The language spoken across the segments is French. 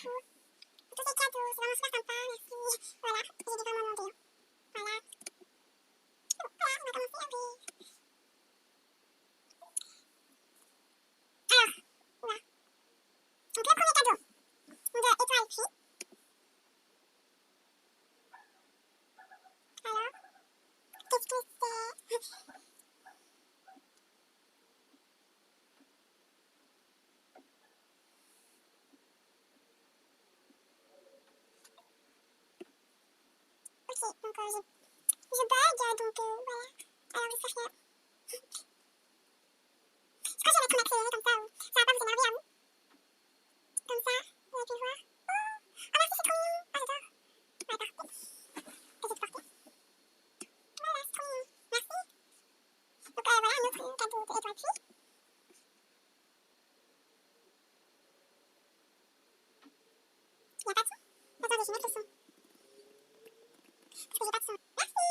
tous ces cadeaux, c'est vraiment super sympa, merci. Voilà, j'ai dû vraiment demander. Voilà. Voilà, on va commencer avec... Alors, voilà. Donc le premier cadeau de Étoile Fille. Alors, qu'est-ce que c'est? Ok, donc je bug, donc voilà. Alors j'espère que... Je crois que je vais mettre ma clé comme ça, ça va pas vous énerver à vous. Comme ça, vous avez pu voir. Oh merci, c'est trop mignon. Oh j'adore. Ouais, parfait. Essayez de porter. Voilà, c'est trop mignon. Merci. Donc voilà un autre cadeau de Étoile Fille. Il n'y a pas de son? Attendez, je vais mettre le son. Parce que j'ai pas de son. Merci.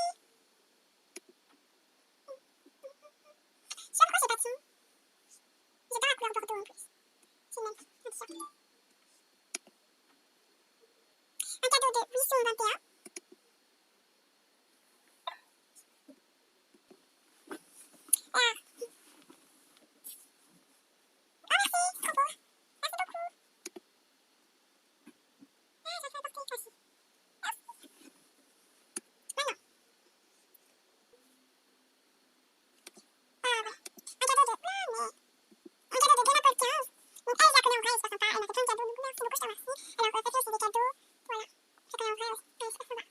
Je sais pas pourquoi j'ai pas de son. J'adore la couleur bordeaux en plus. C'est même un t-shirt. Un cadeau de Buisson 21. Ah. Oh merci, c'est trop beau. Merci beaucoup. Ah, ça fait porter aussi. Merci. Maintenant. Ah ouais. Un cadeau de... Ah mais... Un cadeau de Guénapol 15. Donc elle, je la connais en vrai, elle est super sympa. Elle m'a fait plein de cadeaux, donc merci beaucoup, je te remercie. Alors, ça fait aussi des cadeaux. Voilà. Je la connais en vrai, oui. Elle est super sympa.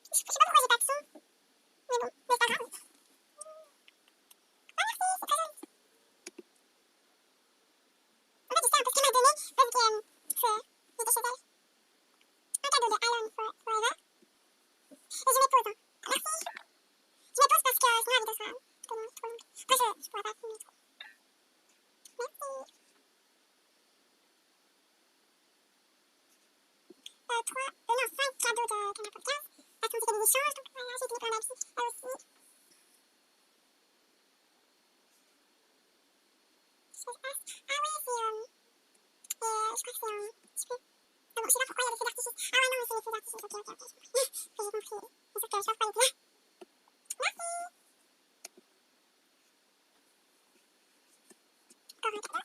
Je sais pas pourquoi j'ai pas de son. Mais bon, mais c'est pas grave. Ah merci, c'est très joli. En fait, je sais un peu ce qu'elle m'a donné parce que j'étais chez elle. Un cadeau de Alone Forever. Et je m'épose, hein. Merci. Je m'épose parce que sinon la vidéo sera trop longue. Après, je pourrais pas filmer trop. Merci. 5 cadeaux de Guénapol 15. Parce qu'on fait des échanges, donc voilà, j'ai donné plein d'habits. Elle aussi. Ah ouais, c'est... je crois que c'est un petit peu... Ah bon, je sais pas pourquoi il y a des feux d'artifice. Ah ouais, non, mais c'est les feux d'artifice. Ok, ok, ok, j'ai compris. J'ai compris. Mais sauf que je pense pas les dire. Merci. Encore un cadeau.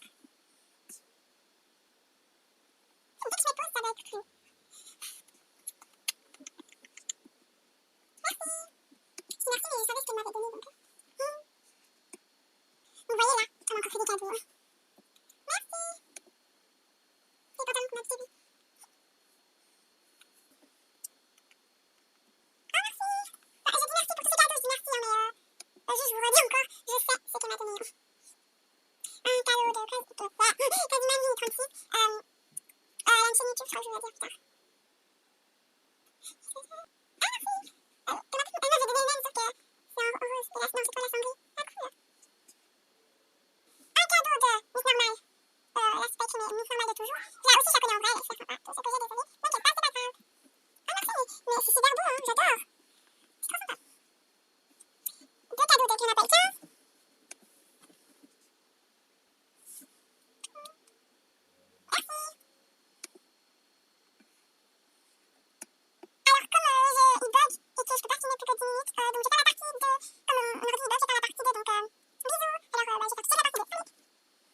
Dès que je me pose, ça va être plus. Merci. Je dis merci, mais je savais ce qu'elle m'avait donné, donc... Vous voyez là, on a encore fait des cadeaux. Merci. Les pantalons qu'on a petits. Ah merci. Bah, j'ai dit merci pour tous ces cadeaux, je dis merci, hein, mais juste je vous redis encore, je sais ce qu'elle m'a donné. Un cadeau de Quasimani 36. Elle a une chaîne YouTube, je crois que je vous vais dire plus tard. Ah merci. Elle m'avait donné le même, sauf que c'est en rose. Et là, non, c'est pas la sanglée. Ah cool. Un cadeau de Miss Normal. La spec, mais Miss Normal de toujours. Là aussi, je la connais en vrai, elle est super sympa. Tout ce que j'ai, désolé.